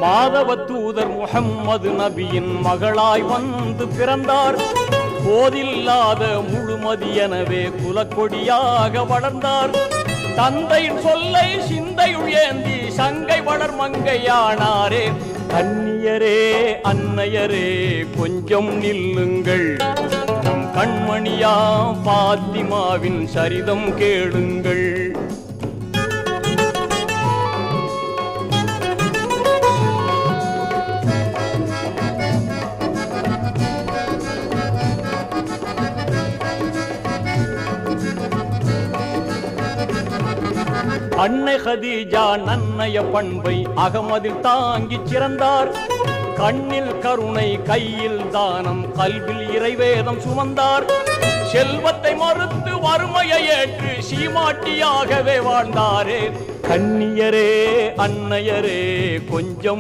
மாதவ தூதர் முஹம்மது நபியின் மகளாய் வந்து பிறந்தார். போதில்லாத முழுமதி எனவே குலக்கொடியாக வளர்ந்தார். தந்தையின் சொல்லை சிந்தையுள் ஏந்தி சங்கை வளர் மங்கையானாரே. கன்னியரே அன்னையரே கொஞ்சம் நில்லுங்கள், நம் கண்மணியா பாத்திமாவின் சரிதம் கேளுங்கள். அன்னை ஹதீஜா நன்னைய பண்பை அகமதில் தாங்கி சிறந்தார். கண்ணில் கருணை கையில் தானம் கல்வில் இறைவேதம் சுமந்தார். செல்வத்தை மறுத்து வறுமையை ஏற்று சீமாட்டியாகவே வாழ்ந்தாரே. கன்னியரே அன்னையரே கொஞ்சம்